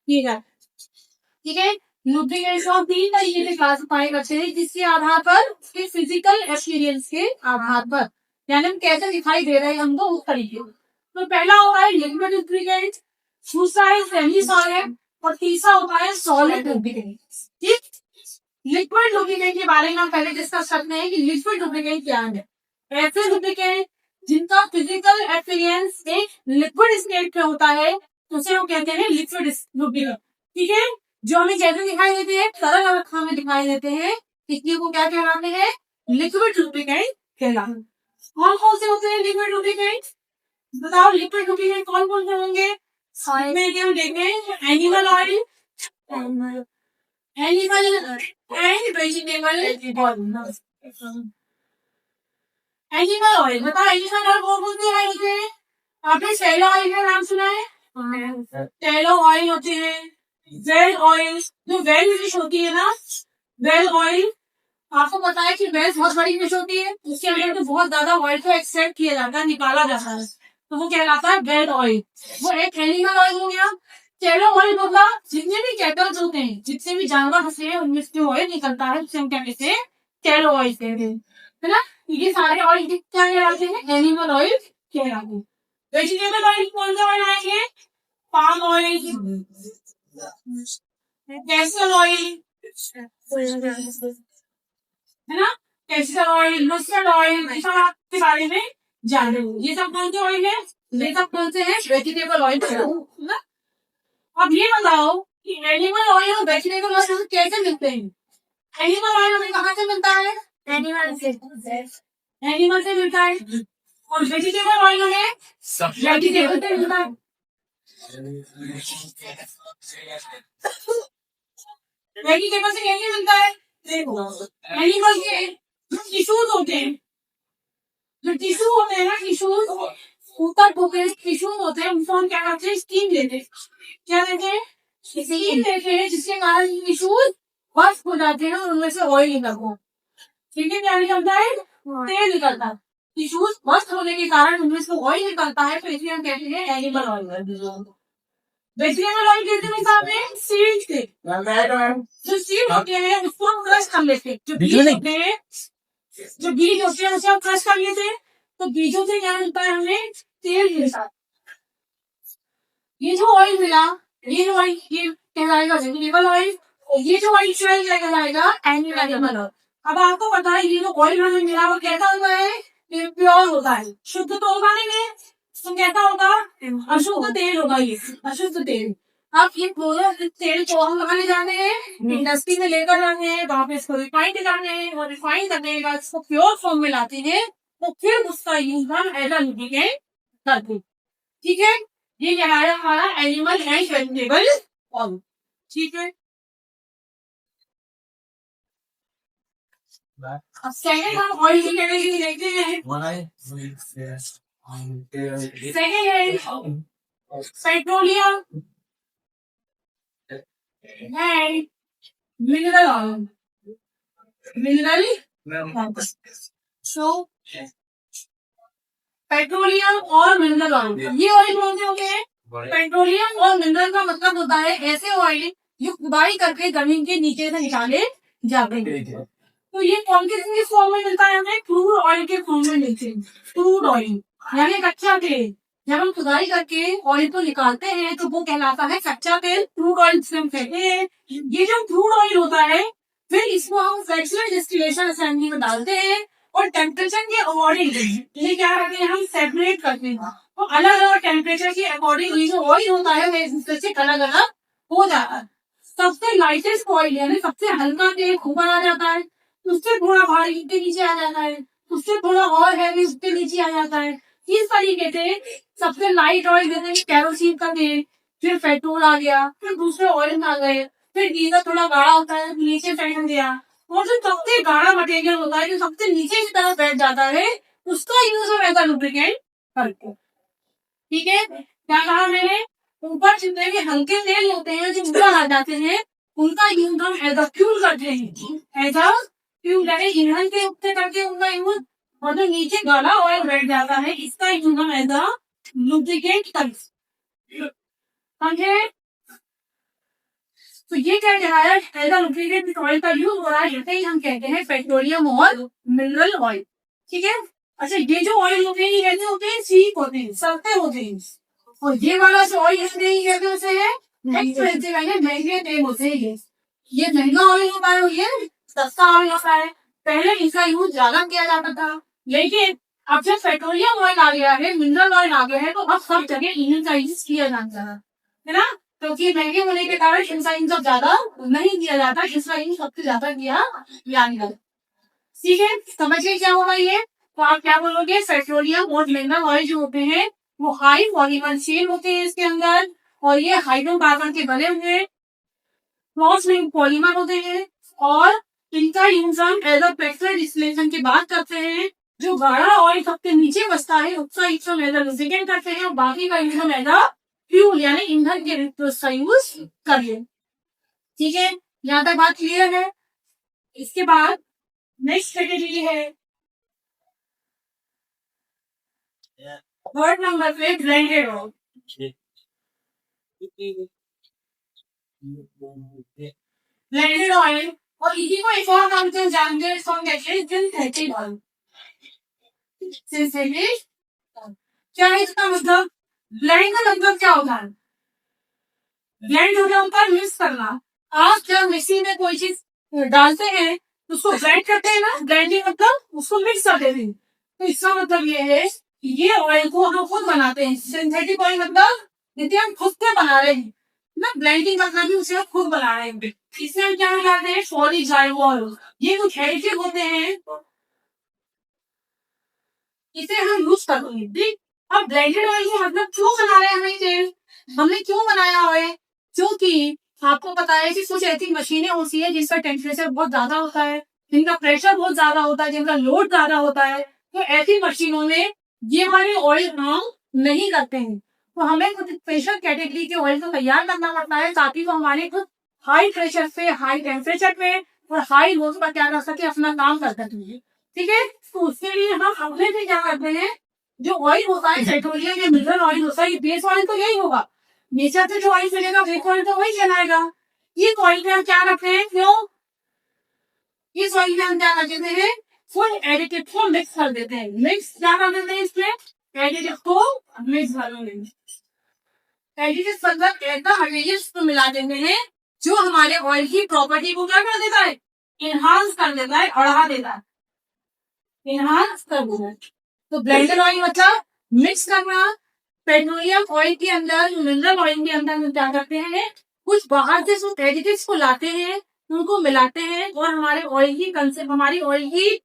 ठीक है, ठीक है। लुब्रिकेंट्स को हम 3 तरीके से क्लासिफाई करते हैं, जिसके आधार पर, उसके फिजिकल एक्सपीरियंस के आधार पर, यानी हम कैसे दिखाई दे रहे हैं हमको उस तरीके से। तो पहला होता है लिक्विड लुब्रिकेंट, दूसरा है सेमी सॉलिड और तीसरा होता है सॉलिड लुब्रिकेंट। ठीक, लिक्विड लुब्रिकेंट के बारे में हम पहले डिस्कस करते हैं कि लिक्विड लुब्रिकेंट क्या है। ऐसे लुब्रिकेंट जिनका फिजिकल एक्सपीरियंस एक लिक्विड स्टेट पे होता है, उसे हम कहते हैं लिक्विड लुब्रिकेंट। ठीक है, जो हमें कैसे दिखाई देते हैं, तरल अवस्था में दिखाई देते हैं, इसलिए को क्या कहलाते हैं, लिक्विड लुब्रिकेंट कहलाते हैं। कौन कौन से होते हैं लिक्विड लुब्रिकेंट, बताओ लिक्विड लुब्रिकेंट कौन कौन से होंगे। में देखें animal oil, animal and vegetable oil. Animal oil, बताओ एनिमल ऑयल कौन कौन से होते हैं। आपने सेलो ऑयल का नाम सुना है, टेलो ऑयल होते हैं, वेल ऑयल, जो वेल फिश होती है ना, वेल ऑयल, आपको पता है कि वेल बहुत बड़ी फिश होती है, उसके अंदर तो बहुत ज्यादा ऑयल को एक्सट्रैक्ट किया जाता है, निकाला जाता है, तो वो कहलाता है वेल ऑयल। वो एक एनिमल ऑयल हो गया। टेलो ऑयल होगा, जितने भी कैटल्स होते हैं, जितने भी जानवर होते हैं, उनमें से ऑयल निकलता है, उसे हम क्या कहते हैं, टेलो ऑयल कहते हैं, है ना। ये सारे ऑयल क्या कहलाते हैं, एनिमल ऑयल कहलाते हैं। वेजिटेबल ऑयल कौन सा ऑयल आएंगे, पाम ऑयल, कैस्टर ऑयल, है ना, कैस्टर ऑयल, मस्टर्ड ऑयल, ये सब आपके बारे में जान रहे हो। ये सब कौन से ऑयल है, ये सब कौन से हैं, वेजिटेबल ऑयल है ना। अब ये बताओ कि एनिमल ऑयल और वेजिटेबल ऑयल कैसे मिलते हैं। एनिमल ऑयल हमें कहाँ से मिलता है, एनिमल से, एनिमल से मिलता है, और वेजिटेबल ऑयल हमें वेजिटेबल से मिलता है। वेजिटेबल से कैसे मिलता है, देखो एनिमल के जो टिश्यूज होते हैं, जो टिश्यू होते हैं ना, टिश्यूज, ऊपर टिश्यूज होते हैं, उनको हम क्या करते हैं, स्टीम लेते हैं, क्या लेते हैं, स्टीम लेते हैं, जिसके कारण टिश्यूज बर्फ हो जाते हैं और उनमें से ऑयल निकलता है। ठीक है, क्या निकलता है, तेल निकलता है, टिश्यूज बर्फ होने के कारण उनमें से ऑयल निकलता है, तो इसलिए हम कहते हैं एनिमल ऑयल। वेजिटेबल ऑयल कैसे मिलता है, सीड से, जो सीड होते हैं उसको हम क्रश कर लेते हैं, जो बीज होते हैं, जो बीज होते हैं उसे हम क्रश कर लेते हैं, तो बीजों से क्या मिलता है, हमें तेल मिलता है। ये जो ऑयल मिला, ये जो ऑयल ये कहलाएगा वेजिटेबल ऑयल, और ये जो ऑयल क्या कहलाएगा, एनिमल ऑयल। अब आपको पता है ये जो ऑयल हमें मिला वो कैसा होता है, प्योर होता है, शुद्ध तो होगा नहीं, तो कैसा होगा, अशुद्ध तेल होगा, ये अशुद्ध तेल। अब ये पूरा तेल को हम लगाने जाते हैं, इंडस्ट्री में लेकर जाते हैं, वहां पे इसको रिफाइंड करते हैं, और रिफाइंड करने के बाद इसको प्योर फॉर्म में लाते हैं, तो फिर उसका यूज हम एज अ लुब्रिकेंट करते हैं। ठीक है, ये कहलाया हमारा एनिमल एंड वेजिटेबल ऑयल। ठीक है, अब सेकंड हम ऑयल की कैटेगरी देखते हैं। सेकंड है petroleum and mineral oil, mineral, so petroleum और मिनरल ऑयल, ये ऑयल कौन से होते हैं, पेट्रोलियम और मिनरल का मतलब होता है ऐसे ऑयल जो खुदाई करके जमीन के नीचे से निकाले जाते हैं। तो ये कौन किस फॉर्म में मिलता है, हमें क्रूड ऑयल के फॉर्म में मिलते हैं, क्रूड ऑयल यानी कच्चा तेल। जब हम खुदाई करके ऑयल को निकालते हैं तो वो कहलाता है कच्चा तेल, क्रूड ऑयल जिसे हम कहते हैं। ये जो क्रूड ऑयल होता है, फिर इसको हम फ्रैक्चुअल डिस्टिलेशन असेंबली में डालते हैं, और टेम्परेचर के अकॉर्डिंग ये क्या करते हैं, हम सेपरेट करते हैं, तो अलग अलग टेम्परेचर के अकॉर्डिंग ये जो ऑयल होता है वो से अलग अलग हो जाता है। सबसे लाइटेस्ट ऑयल यानी सबसे हल्का तेल ऊपर आ जाता है, उससे थोड़ा भारी के नीचे आ जाता है, उससे थोड़ा और हैवी उसके नीचे आ जाता है। इस तरीके से सबसे लाइट ऑयल जैसे कि कैरोसिन का तेल, फिर पेट्रोल आ गया, फिर दूसरे ऑयल आ गए, फिर डीजल थोड़ा गाढ़ा होता है नीचे फेंक दिया, और जो सबसे गाढ़ा मटेरियल होता है जो सबसे नीचे की तरफ बैठ जाता है, उसका यूज हम एज अ लुब्रिकेंट करते हैं। ठीक है, क्या कहा मैंने, ऊपर जितने भी हल्के तेल होते हैं जो ऊपर आ जाते हैं, उनका यूज हम एज अ फ्यूल करते हैं, एज अ फ्यूल यानी ईंधन के ऊपर करके उनका यूज, और जो नीचे गाढ़ा ऑयल बैठ जाता है इसका यूज हम एज अ लुब्रिकेंट करते हैं। समझे, तो ये क्या कह रहा है, एज अ लुब्रिकेंट ऑयल का यूज हो रहा है, जैसे ही हम कहते हैं पेट्रोलियम और मिनरल ऑयल। ठीक है। अच्छा, ये जो ऑयल होते हैं ये कैसे होते हैं, चीप होते हैं, सस्ते होते हैं। और ये वाला जो ऑयल होते हैं ये कैसे होते हैं, एक्सपेंसिव है, महंगे तेल होते हैं। ये महंगा ऑयल होता है और ये सस्ता ऑयल होता है। पहले इसका यूज ज्यादा किया जाता था, लेकिन अब जब पेट्रोलियम ऑयल आ गया है, मिनरल ऑयल आ गया है, तो अब सब जगह इनका यूज किया जाता है ना। क्योंकि महंगे होने के कारण इनका यूज अब ज्यादा नहीं किया जाता, इसका यूज सबसे ज्यादा किया जाने लगा। ठीक है, समझिए क्या होगा ये। तो आप क्या बोलोगे, पेट्रोलियम और मिनरल ऑयल जो होते हैं वो हाई पॉलीमर चेन होते हैं इसके अंदर, और ये हाइड्रोकार्बन के बने हुए क्रॉस लिंक पॉलीमर होते हैं, और इनका यूज हम एज अ पेट्रोल डिस्टिलेशन की बात करते हैं। जो गाढ़ा ऑयल सबसे नीचे बचता है उसका यूज हम एज अ लुब्रिकेंट करते हैं, और बाकी का यूज हम एज अ फ्यूल यानी ईंधन के रूप में उसका यूज करिए। ठीक है, यहाँ तक बात क्लियर है। इसके बाद नेक्स्ट कैटेगरी है वर्ड नंबर पे ब्लेंडेड ऑयल। ब्लेंडेड ऑयल, और इसी को एक और नाम से जानते हैं, इसको हम कहते हैं सिंथेटिक ऑयल। सिंथेटिक क्या है इसका मतलब, ब्लेंड का मतलब क्या होता है, ब्लेंड होने पर मिक्स करना। आप जब मिक्सी में कोई चीज डालते हैं तो उसको ब्लेंड करते हैं ना, ब्लेंडिंग मतलब उसको मिक्स कर देते हैं। तो इसका मतलब ये है कि ये ऑयल को हम खुद बनाते हैं। सिंथेटिक ऑयल मतलब जिसे हम खुद से बना रहे हैं ना, ब्लेंडिंग मतलब भी उसे हम खुद बना रहे हैं। इसमें हम क्या मिलाते हैं, पॉलीग्लाइकोल, ये कुछ एडिटिव होते हैं, इसे हम यूज करते हैं। ठीक, अब ब्लेंडेड ऑयल को मतलब क्यों बना रहे हैं हमें तेल, हमने क्यों बनाया ऑयल, क्योंकि आपको पता है कि कुछ ऐसी मशीनें होती है जिसका टेम्परेचर बहुत ज्यादा होता है, जिनका प्रेशर बहुत ज्यादा होता है, जिनका लोड ज्यादा होता है। तो ऐसी मशीनों में ये हमारे ऑयल काम नहीं करते हैं। तो हमें कुछ स्पेशल कैटेगरी के ऑयल को तैयार करना पड़ता है ताकि वो हमारे कुछ हाई प्रेशर पे, हाई टेम्परेचर पे और हाई लोड पर क्या कर सके, अपना काम कर सके। ठीक है, तो उसके लिए हम अपने से क्या करते हैं, जो ऑयल होता है पेट्रोलियम या मिनरल ऑयल होता है, ये बेस ऑयल तो यही होगा, नेचर से जो ऑयल मिलेगा बेस ऑयल तो वही कहलाएगा। ये ऑयल में हम क्या करते हैं, क्यों इस ऑयल में हम क्या कर देते हैं, फुल एडिटिव को मिक्स कर देते हैं। मिक्स क्या कर देते हैं, इसमें एडिटिव को मिक्स कर देते हैं। एडिटिव मतलब ऐसा एडिटिव्स को मिला देते हैं जो हमारे ऑयल की प्रॉपर्टी को क्या कर देता है, इनहांस कर देता है, बढ़ा देता है, इनहांस कर देता है। तो ब्लेंडेड ऑयल मतलब मिक्स करना। पेट्रोलियम ऑयल के अंदर, मिनरल ऑयल के अंदर हम क्या करते हैं, कुछ बाहर से कुछ एडिटिव्स को लाते हैं, उनको मिलाते हैं, और हमारे ऑयल की कंसेप्ट, हमारी ऑयल की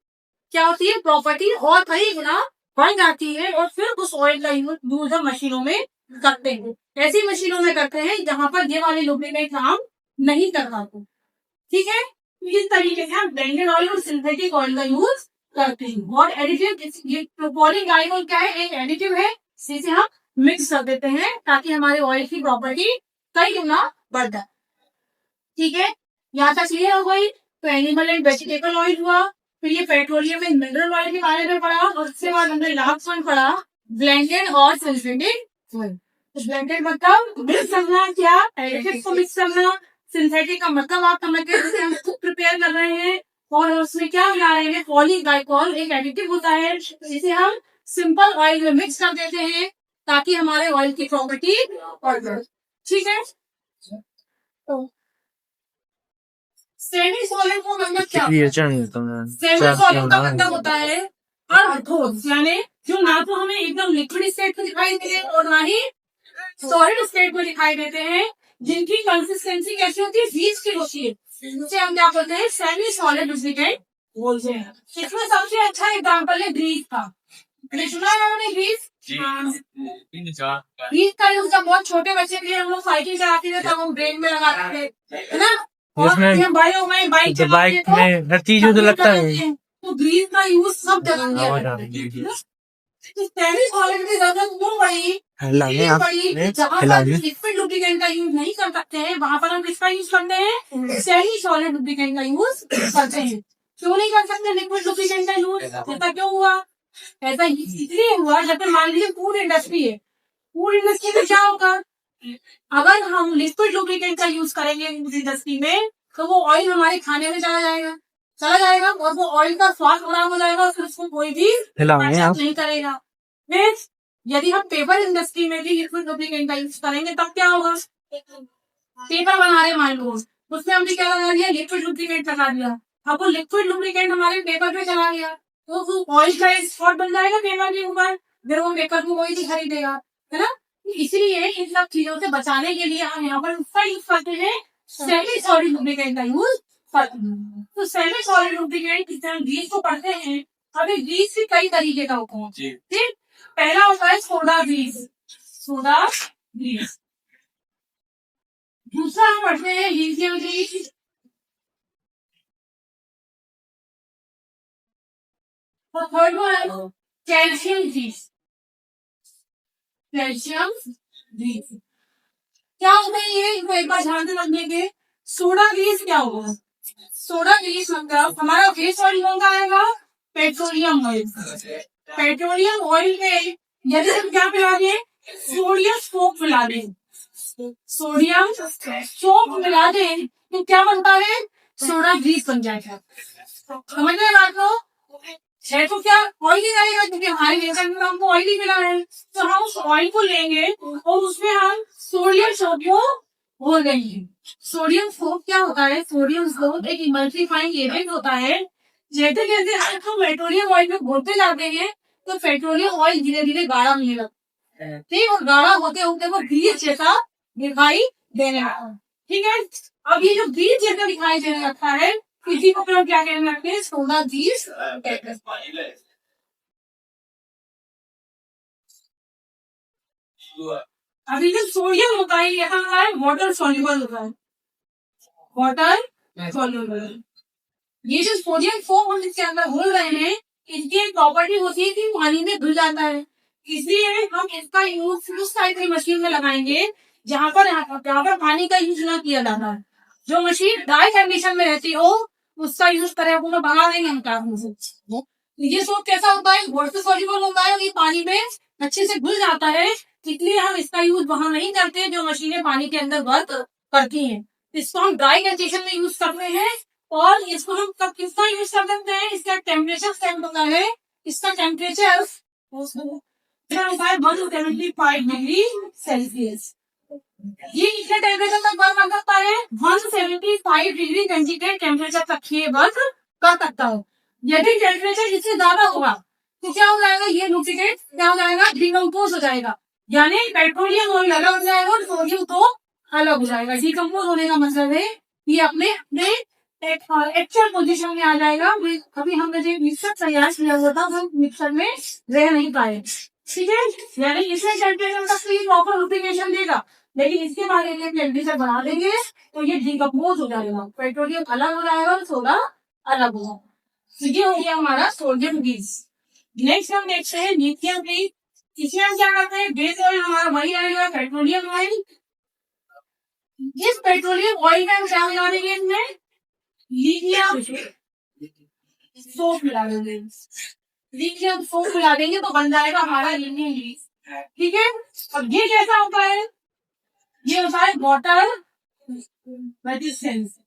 क्या होती है प्रॉपर्टी और कई गुना बढ़ जाती है, और फिर उस ऑयल का यूज हम मशीनों में करते हैं। ऐसी मशीनों में करते हैं जहां पर ये वाले लुब्रिकेंट काम नहीं कर पाते। ठीक है, इस तरीके से हम ब्लेंडेड ऑयल और सिंथेटिक ऑयल का यूज करते हैं। और एडिटिव, पॉलीग्लाइकोल क्या है, एक एडिटिव है, जिसे हम मिक्स कर देते हैं ताकि हमारे ऑयल की प्रॉपर्टी कई गुना बढ़ जाए। ठीक है, यहाँ तक क्लियर हो गई। तो एनिमल एंड वेजिटेबल ऑयल हुआ, फिर ये पेट्रोलियम एंड मिनरल ऑयल के बारे में पढ़ा, और उसके बाद हमने लास्ट वन पढ़ा ब्लेंडेड और सिंथेटिक ऑयल। ब्लेंडेड मतलब मिक्स करना, क्या एडिटिव को मिक्स करना, सिंथेटिक का मतलब आप समझते हैं हम खुद प्रिपेयर कर रहे हैं, और उसमें क्या मिला रहे हैं, पॉलीग्लाइकोल एक एडिटिव होता है जिसे हम सिंपल ऑयल में मिक्स कर देते हैं ताकि हमारे ऑयल की प्रॉपर्टी बढ़ जाए। ठीक है, तो सेमी सॉलिड का मतलब क्या होता है, सेमी सॉलिड का मतलब होता है अर्धोस, यानी जो ना तो हमें एकदम लिक्विड स्टेट में दिखाई दे और ना ही सॉलिड स्टेट में दिखाई देते हैं, जिनकी कंसिस्टेंसी कैसी होती है, बीच की होती है, जिसे हम क्या बोलते हैं, सेमी सॉलिड लुब्रिकेंट बोलते हैं। इसमें सबसे अच्छा एग्जांपल है ग्रीस का। सुना है आपने ग्रीस, ग्रीस का यूज जब बहुत छोटे बच्चे के लिए हम लोग साइकिल चलाते थे तब हम ब्रेन में लगाते थे, है ना, और हम बाइक में हर चीज तो लगता है, तो ग्रीस का यूज सब जगह सेमी सॉलिड की जरूरत क्यों पड़ी, जहाँ पर लिक्विड लुब्रिकेंट का यूज नहीं कर सकते हैं वहां पर हम किसका यूज करते हैं, सेमी सॉलिड लुब्रिकेंट का यूज करते हैं। क्यों नहीं कर सकते लिक्विड लुब्रिकेंट का यूज, ऐसा क्यों हुआ, ऐसा इसलिए हुआ जब मान लीजिए फूड इंडस्ट्री है, फूड इंडस्ट्री में क्या होगा, अगर हम लिक्विड लुब्रिकेंट का यूज करेंगे इंडस्ट्री में तो वो ऑयल हमारे खाने में चला जाएगा और वो ऑयल का स्वाद खराब हो जाएगा, फिर उसको कोई भी नहीं करेगा। फिर यदि हम पेपर इंडस्ट्री में भी लिक्विड लुब्रिकेंट का यूज करेंगे तब क्या होगा? पेपर बना रहे मान लो, उसमें हमने क्या लगा दिया? लिक्विड लुब्रिकेंट लगा दिया। अब वो लिक्विड लुब्रिकेंट हमारे पेपर पे चला गया तो वो ऑयल का स्पॉट बन जाएगा पेपर के ऊपर, फिर वो पेपर को कोई नहीं खरीदेगा, है ना। इसलिए इन सब चीजों से बचाने के लिए हम यहाँ पर उसका यूज करते हैं, सेमी सॉलिड लुब्रिकेंट का यूज करते हैं। तो सेमी सॉलिड लुब्रिकेंट जिसे हम ग्रीस को पढ़ते हैं, अभी ग्रीस भी कई तरीके का होता है। ठीक, पहला होता है सोडा ग्रीस। दूसरा हम पढ़ते हैं लिथियम ग्रीस। और थर्ड वन है कैल्शियम ग्रीस। क्या होता है ये? एक बार ध्यान से समझेंगे। सोडा ग्रीस क्या होगा? सोडा ग्रीस मतलब हमारा बेस ऑयल कौन सा आएगा? Petroleum oil. पेट्रोलियम ऑयल में यदि हम क्या मिला दें? सोडियम सोप मिला दें, सोडियम सोप मिला दें तो क्या बनता है? सोडा ग्रीस बन जाएगा। समझ रहे बात को? है तो क्या ऑयली रहेगा, क्योंकि हमारे नेचर में हमको ऑयली मिला है, तो हम उस ऑयल को लेंगे और उसमें हम सोडियम सोप को घोल देंगे। सोडियम सोप क्या होता है? सोडियम सोप एक इमल्सिफाइंग एजेंट होता है। जैसे जैसे हम पेट्रोलियम ऑयल में घोलते जाते हैं तो पेट्रोलियम ऑयल धीरे धीरे गाढ़ा होने लगता है, ठीक, और गाढ़ा होते होते वो ग्रीस जैसा दिखाई देने लगता है। ठीक है, अब ये जो ग्रीस जैसा दिखाई देने लगता है इसी को फिर क्या कहने लगते हैं? Soda grease. अभी जो सोडियम होता है यहाँ होता है वाटर सॉल्युबल होता है, वाटर सॉल्युबल। ये जो सोडियम फोम हम इसके अंदर घोल रहे हैं इनकी एक प्रॉपर्टी होती है कि पानी में घुल जाता है, इसलिए हम इसका यूज उस टाइप की मशीन में लगाएंगे जहाँ पर पानी का यूज ना किया जाता है। जो मशीन ड्राई कंडीशन में रहती हो उसका यूज करें वो भगा देंगे हम कार्बन से। ये सोप कैसा होता है? वाटर सॉल्युबल होता है, ये पानी में अच्छे से घुल जाता है, इसलिए हम इसका यूज वहां नहीं करते जो मशीनें पानी के अंदर वर्क करती हैं। इसको हम ड्राई कंडीशन में यूज करते हैं और इसको हम कब किसका यूज कर सकते हैं? इसका टेम्परेचर सेट होता है, इसका टेम्परेचर 175 डिग्री सेल्सियस। ये कितने टेम्परेचर तक वर्क कर सकता है? 175 डिग्री सेंटीग्रेड टेम्परेचर तक ये वर्क कर सकता है। यदि टेम्परेचर इससे ज्यादा होगा तो क्या हो जाएगा? ये लुब्रिकेंट क्या हो जाएगा? डिकम्पोज हो जाएगा, यानी पेट्रोलियम ऑयल अलग हो जाएगा और सोडियम तो अलग हो जाएगा। डिकम्पोज होने का मतलब है ये अपने अपने एक्चुअल पोजीशन में आ जाएगा। अभी हमने जो मिक्सर तैयार किया हुआ था वो मिक्सर में रह नहीं पाए, ठीक है, यानी इसमें टेम्परेचर तक तो प्रॉपर लुब्रिकेशन देगा, लेकिन इसके बारे में टेम्परेचर बढ़ा देंगे तो ये डिकम्पोज हो जाएगा, पेट्रोलियम अलग हो जाएगा और सोडा अलग होगा। तो ये हो गया हमारा सोडियम ग्रीस। नेक्स्ट हम देखते हैं लिथियम ग्रीस। इसमें हम क्या करते हैं? बेस ऑयल हमारा वही आएगा पेट्रोलियम ऑयल। इस पेट्रोलियम ऑयल में हम क्या मिला देंगे? इसमें लिथियम सोप मिला देंगे, लिथियम सोप मिला देंगे तो बन जाएगा हमारा लिथियम ग्रीस। ठीक है, अब ये कैसा होता है? ये होता है वाटर रेजिस्टेंस।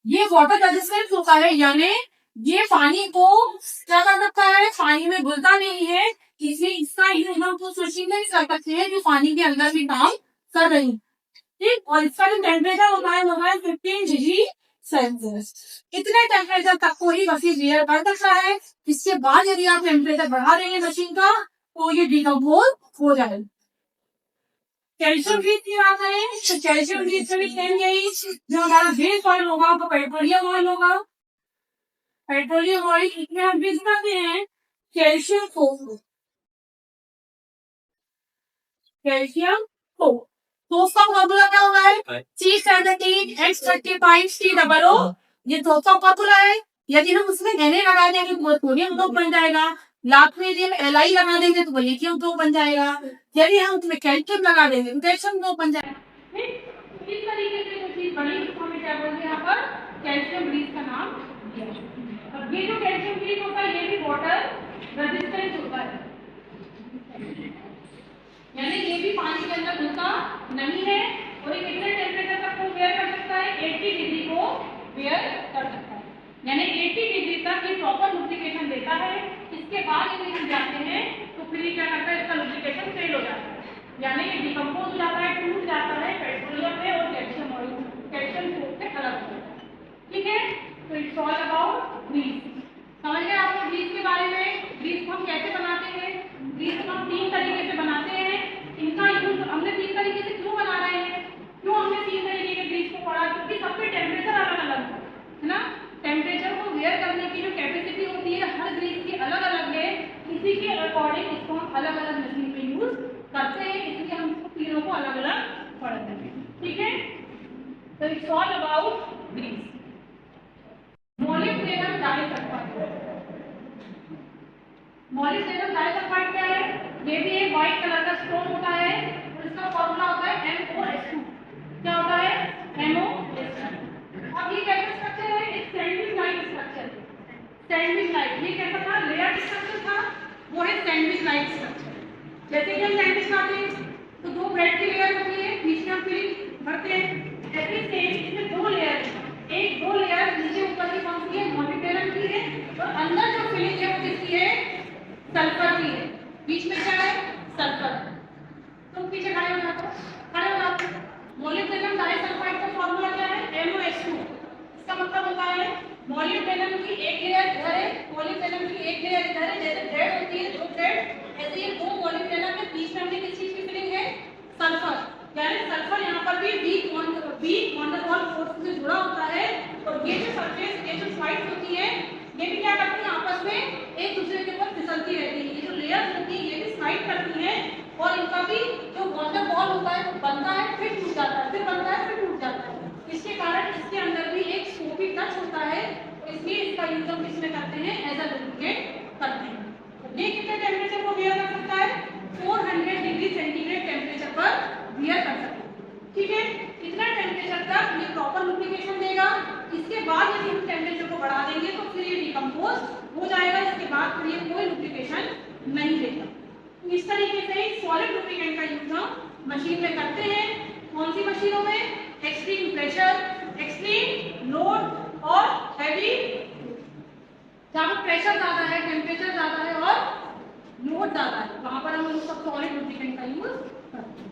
ये वाटर रेजिस्टेंस होता है, यानी ये पानी को क्या कर सकता है? पानी में घुलता नहीं है, इसलिए इसका यूज हम कुछ मशीन में कर सकते हैं जो पानी के अंदर भी काम कर रही है। ठीक, और इसका जो टेम्परेचर होता है वो है 15 डिग्री सेल्सियस। इतने टेम्परेचर तक को ही मशीन बियर कर सकता है। इसके बाद यदि आप टेम्परेचर बढ़ा देंगे मशीन का तो ये डिकम्पोज हो जाएगा। कैल्शियम ग्रीस की बात करें तो कैल्शियम ग्रीस में भी सेम यही, जो हमारा बेस ऑयल होगा वो पेट्रोलियम ऑयल होगा। पेट्रोलियम ऑयल इसमें हम यूज करते हैं कैल्शियम सोप। कैल्शियम सोप तो उसका फॉर्मूला क्या होगा है? C17H35COO। ये सोप का फॉर्मूला है। यदि हम उसमें Na लगा देंगे तो सोडियम सोप बन जाएगा, लास्ट में यदि हम Li लगा देंगे तो लिथियम सोप बन जाएगा, यदि हम उसमें कैल्शियम लगा देंगे तो कैल्शियम सोप बन जाएगा। इस तरीके से जो चीज बनी उसको हमें क्या बोलते हैं? यहाँ पर कैल्शियम ग्रीस का नाम दिया। अब ये जो कैल्शियम ग्रीस होता है ये भी वाटर रेजिस्टेंस होता है। यानी ये भी पानी के अंदर घुलता नहीं है। और ये कितने टेम्परेचर तक को वेयर कर सकता है? 80 डिग्री को वेयर कर सकता है। यानी 80 डिग्री तक ये प्रॉपर लुब्रिकेशन देता है। इसके बाद यदि हम जाते हैं तो फिर ये क्या करता है? इसका लुब्रिकेशन फेल हो जाता है, यानी ये डिकम्पोज हो जाता है, टूट जाता है पेट्रोलियम में और कैल्शियम ऑयल कैल्शियम फ्रूट से अलग हो जाता है। ठीक है, तो इट्स ऑल अबाउट ग्रीस। समझ गए आप लोग ग्रीस के बारे में? ग्रीस को हम कैसे बनाते हैं? ग्रीस को हम 3 तरीके से बनाते हैं। इनका यूज हमने 3 तरीके से क्यों बना रहे हैं? क्यों हमने 3 तरीके के ग्रीस को पढ़ा? क्योंकि सबके टेम्परेचर अलग अलग है ना। टेम्परेचर को वेयर करने की जो कैपेसिटी होती है हर ग्रीस की अलग अलग है। इसी के अकॉर्डिंग इसको हम अलग अलग मशीन पे यूज करते हैं, इसलिए हम इसको तीनों को अलग अलग पढ़ते हैं। ठीक है, तो it's all about grease. Molybdenum disulphide. Molybdenum disulphide क्या है? ये भी एक व्हाइट कलर का स्टोन होता है और इसका फॉर्मूला होता है MOS2। क्या होता है? MOS2। अब ये कैसा स्ट्रक्चर है? एक सैंडविच लाइक स्ट्रक्चर है। सैंडविच लाइक, ये कैसा था? लेयर स्ट्रक्चर था, वो है सैंडविच लाइक स्ट्रक्चर। जैसे कि हम सैंडविच खाते हैं तो 2 ब्रेड की लेयर होती है, बीच में हम फिलिंग भरते हैं। ऐसे सेम इसमें 2 लेयर है, एक 2 लेयर नीचे ऊपर की कौन सी है? मोलिब्डेनम की है, और अंदर जो फिलिंग है वो किसकी है? सल्फर की है। बीच में क्या है? सल्फर। तुम पीछे खड़े हो जाओ, खड़े हो जाओ। मोलिब्डेनम डाइसल्फाइड का फॉर्मूला क्या है? MOS2। इसका मतलब होता है मोलिब्डेनम की एक लेयर इधर है, मोलिब्डेनम की एक लेयर इधर है। जैसे थ्रेड होती है 2 थ्रेड, ऐसे ये 2 मोलिब्डेनम के बीच में हमने किस चीज की फिलिंग है? सल्फर। यानी सल्फर यहाँ पर भी वीक वंडर वॉल फोर्स से जुड़ा होता है। और ये जो सरफेस, ये जो साइड होती है, ये भी क्या करती है? आपस में एक दूसरे के ऊपर फिसलती रहती है। ये जो लेयर्स होती है ये भी साइड करती है, और इनका भी जो वंडर वॉल होता है वो बनता है, फिर टूट जाता है, फिर बनता है, फिर टूट जाता है। इसके कारण इसके अंदर भी एक सोपी टच होता है, और इसलिए इसका यूज हम किसमें करते हैं? एज अ लुब्रिकेंट करते हैं। ये कितने टेम्परेचर को वेयर कर सकता है? 400 डिग्री सेंटीग्रेड टेम्परेचर पर वेयर कर सकता है। ठीक है, इतना टेम्परेचर तक ये प्रॉपर लुब्रिकेशन देगा। इसके बाद यदि हम टेम्परेचर को बढ़ा देंगे तो फिर ये डिकम्पोज हो जाएगा। इसके बाद फिर ये कोई लुब्रिकेशन नहीं देगा। तो इस तरीके से सॉलिड लुब्रिकेंट का यूज हम मशीन में करते हैं। कौन सी मशीनों में? एक्सट्रीम प्रेशर, एक्सट्रीम लोड और हैवी, जहाँ पर प्रेशर ज्यादा है, टेम्परेचर ज्यादा है और लोड ज्यादा है, वहां पर हम लोग सब सॉलिड लुब्रिकेंट का यूज करते हैं।